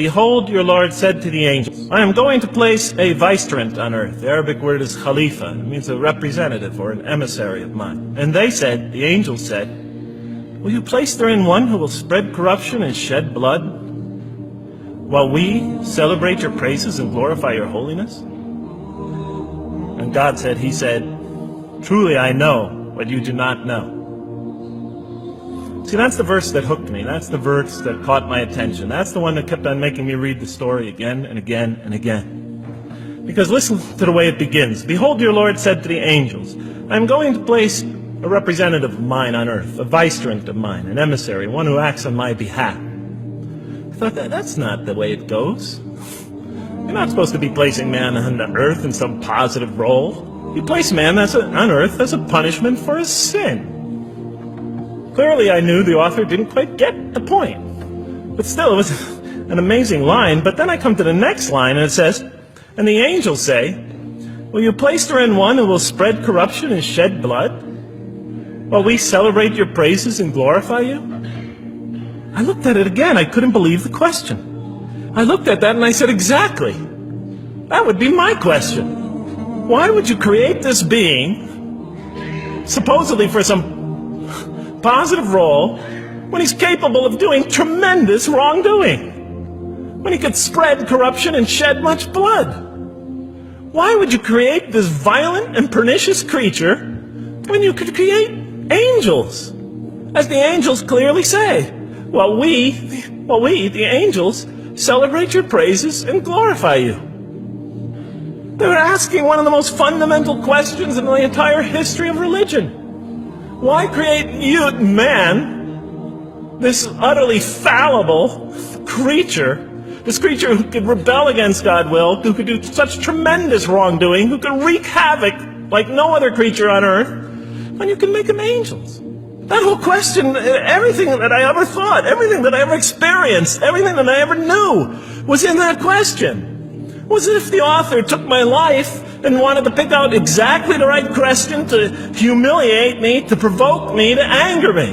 Behold, your Lord said to the angels, I am going to place a vicegerent on earth. The Arabic word is khalifa. It means a representative or an emissary of mine. And they said, the angels said, will you place therein one who will spread corruption and shed blood, while we celebrate your praises and glorify your holiness? And God said, he said, truly I know what you do not know. See, that's the verse that hooked me. That's the verse that caught my attention. That's the one that kept on making me read the story again and again and again. Because listen to the way it begins. Behold, your Lord said to the angels, I am going to place a representative of mine on earth, a vicegerent of mine, an emissary, one who acts on my behalf. I thought, that's not the way it goes. You're not supposed to be placing man on earth in some positive role. You place man on earth as a punishment for his sin. Clearly, I knew the author didn't quite get the point. But still, it was an amazing line. But then I come to the next line, and it says, and the angels say, will you place therein one who will spread corruption and shed blood, while we celebrate your praises and glorify you? I looked at it again. I couldn't believe the question. I looked at that and I said, exactly. That would be my question. Why would you create this being, supposedly for some positive role, when he's capable of doing tremendous wrongdoing? When he could spread corruption and shed much blood? Why would you create this violent and pernicious creature when you could create angels? As the angels clearly say, well, we, the angels, celebrate your praises and glorify you. They were asking one of the most fundamental questions in the entire history of religion. Why create you, man, this utterly fallible creature, this creature who could rebel against God's will, who could do such tremendous wrongdoing, who could wreak havoc like no other creature on earth, when you can make them angels? That whole question, everything that I ever thought, everything that I ever experienced, everything that I ever knew was in that question. It was as if the author took my life and wanted to pick out exactly the right question to humiliate me, to provoke me, to anger me.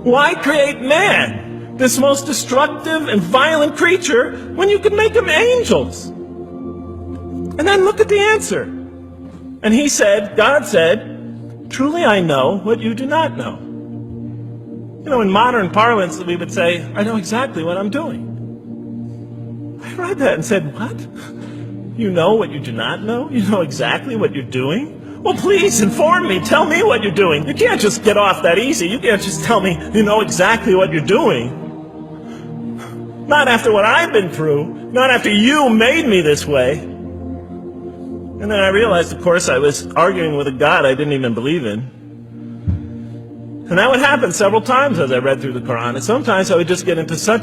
Why create man, this most destructive and violent creature, when you could make him angels? And then look at the answer. And he said, God said, truly I know what you do not know. You know, in modern parlance, we would say, I know exactly what I'm doing. I read that and said, what? You know what you do not know? You know exactly what you're doing? Well, please inform me. Tell me what you're doing. You can't just get off that easy. You can't just tell me you know exactly what you're doing. Not after what I've been through. Not after you made me this way. And then I realized, of course, I was arguing with a God I didn't even believe in. And that would happen several times as I read through the Quran. And sometimes I would just get into so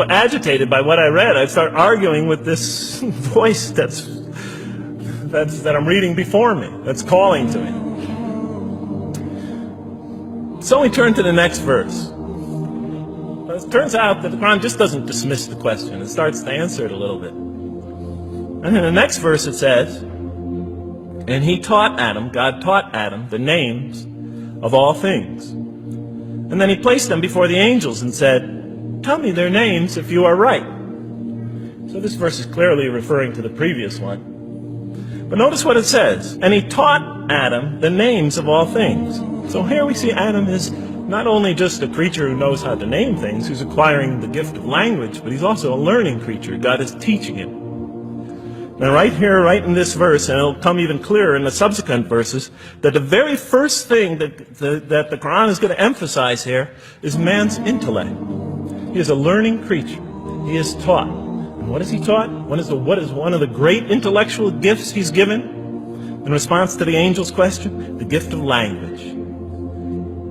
agitated by what I read, I'd start arguing with this voice that I'm reading before me, that's calling to me. So we turn to the next verse. It turns out that the Quran just doesn't dismiss the question. It starts to answer it a little bit. And in the next verse it says, and he taught Adam, God taught Adam, the names of all things. And then he placed them before the angels and said, tell me their names if you are right. So this verse is clearly referring to the previous one. But notice what it says. And he taught Adam the names of all things. So here we see Adam is not only just a creature who knows how to name things, who's acquiring the gift of language, but he's also a learning creature. God is teaching him. And right here, right in this verse, and it'll come even clearer in the subsequent verses, that the very first thing that the Quran is going to emphasize here is man's intellect. He is a learning creature. He is taught. And what is he taught? What is one of the great intellectual gifts he's given in response to the angel's question? The gift of language.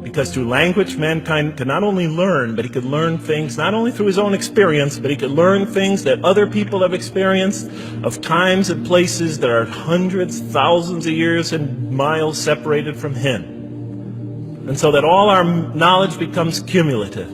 Because through language, mankind can not only learn, but he could learn things not only through his own experience, but he could learn things that other people have experienced of times and places that are hundreds, thousands of years and miles separated from him. And so that all our knowledge becomes cumulative.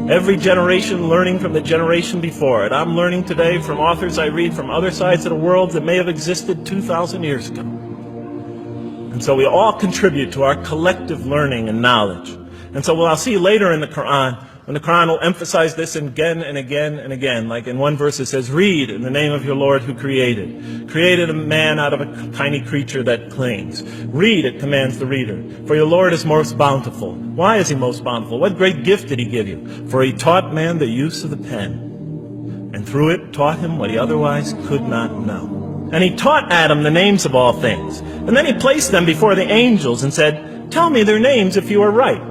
Every generation learning from the generation before it. I'm learning today from authors I read from other sides of the world that may have existed 2,000 years ago. And so we all contribute to our collective learning and knowledge. And so what I'll see later in the Quran, And the Quran will emphasize this again and again and again. Like in one verse it says, read in the name of your Lord who created a man out of a tiny creature that clings. Read, it commands the reader. For your Lord is most bountiful. Why is he most bountiful? What great gift did he give you? For he taught man the use of the pen, and through it taught him what he otherwise could not know. And he taught Adam the names of all things. And then he placed them before the angels and said, tell me their names if you are right.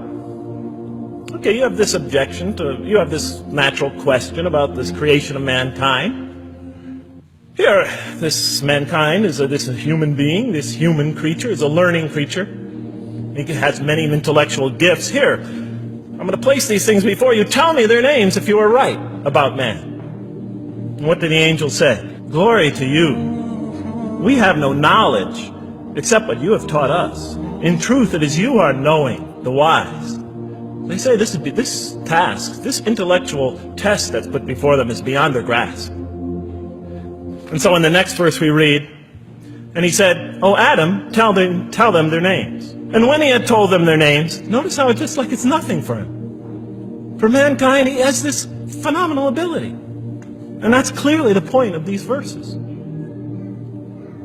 Okay, you have this objection you have this natural question about this creation of mankind. Here, this mankind is this human being, this human creature is a learning creature. He has many intellectual gifts. Here, I'm going to place these things before you. Tell me their names if you are right about man. And what did the angel say? Glory to you. We have no knowledge except what you have taught us. In truth, it is you who are knowing, the wise. They say this task, this intellectual test that's put before them is beyond their grasp. And so in the next verse we read, and he said, oh Adam, tell them their names. And when he had told them their names, notice how it's just like it's nothing for him. For mankind, he has this phenomenal ability. And that's clearly the point of these verses.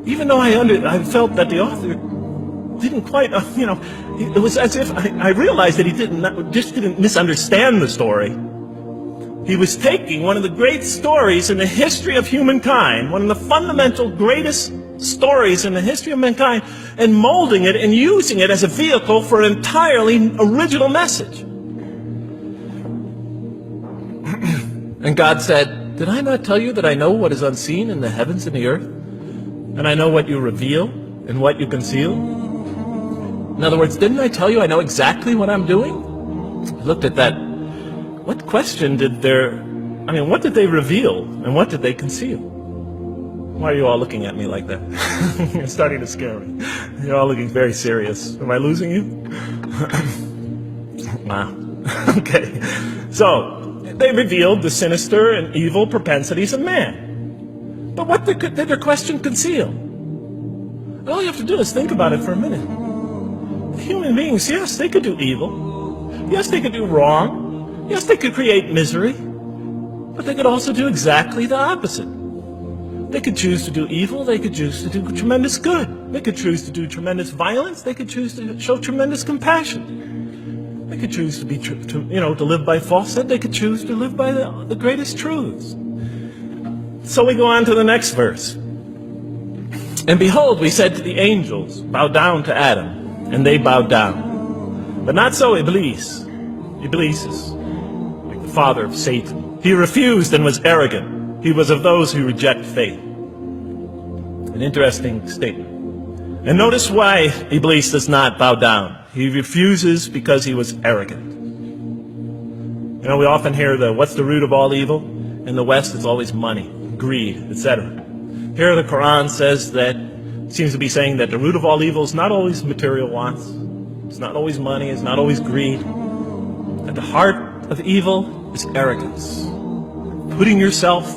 Even though I felt that the author didn't quite, it was as if I realized that he didn't misunderstand the story. He was taking one of the great stories in the history of humankind, one of the fundamental greatest stories in the history of mankind, and molding it and using it as a vehicle for an entirely original message. And God said, did I not tell you that I know what is unseen in the heavens and the earth? And I know what you reveal and what you conceal? In other words, didn't I tell you I know exactly what I'm doing? I looked at that. What question what did they reveal and what did they conceal? Why are you all looking at me like that? You're starting to scare me. You're all looking very serious. Am I losing you? Wow. Okay. So, they revealed the sinister and evil propensities of man. But what did their question conceal? All you have to do is think about it for a minute. Human beings, yes, they could do evil. Yes, they could do wrong. Yes, they could create misery. But they could also do exactly the opposite. They could choose to do evil. They could choose to do tremendous good. They could choose to do tremendous violence. They could choose to show tremendous compassion. They could choose to live by falsehood. They could choose to live by the greatest truths. So we go on to the next verse. And behold, we said to the angels, bow down to Adam, and they bowed down. But not so Iblis. Iblis is like the father of Satan. He refused and was arrogant. He was of those who reject faith. An interesting statement. And notice why Iblis does not bow down. He refuses because he was arrogant. We often hear what's the root of all evil? In the West, it's always money, greed, etc. Here the Quran says that, seems to be saying that the root of all evil is not always material wants. It's not always money, it's not always greed. At the heart of evil is arrogance. Putting yourself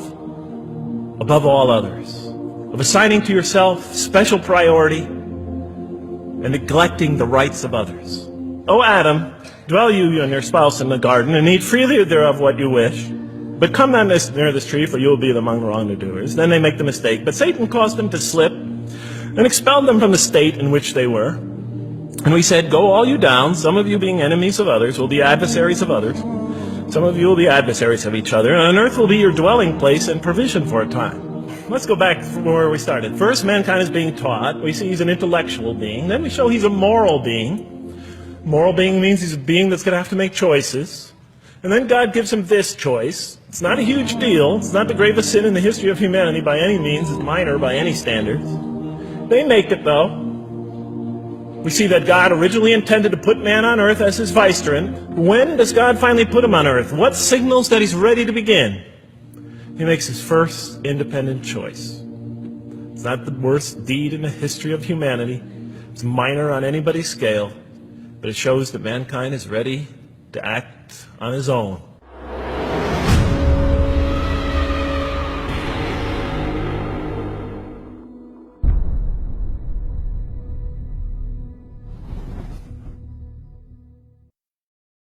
above all others. Of assigning to yourself special priority and neglecting the rights of others. O Adam, dwell you and your spouse in the garden, and eat freely thereof what you wish. But come not near this tree, for you will be among the wrongdoers. Then they make the mistake. But Satan caused them to slip and expelled them from the state in which they were. And we said, go all you down, some of you being enemies of others, will be adversaries of others. Some of you will be adversaries of each other, and on earth will be your dwelling place and provision for a time. Let's go back from where we started. First, mankind is being taught. We see he's an intellectual being. Then we show he's a moral being. Moral being means he's a being that's going to have to make choices. And then God gives him this choice. It's not a huge deal. It's not the gravest sin in the history of humanity by any means. It's minor by any standards. They make it, though. We see that God originally intended to put man on earth as his vicegerent. When does God finally put him on earth? What signals that he's ready to begin? He makes his first independent choice. It's not the worst deed in the history of humanity. It's minor on anybody's scale. But it shows that mankind is ready to act on his own.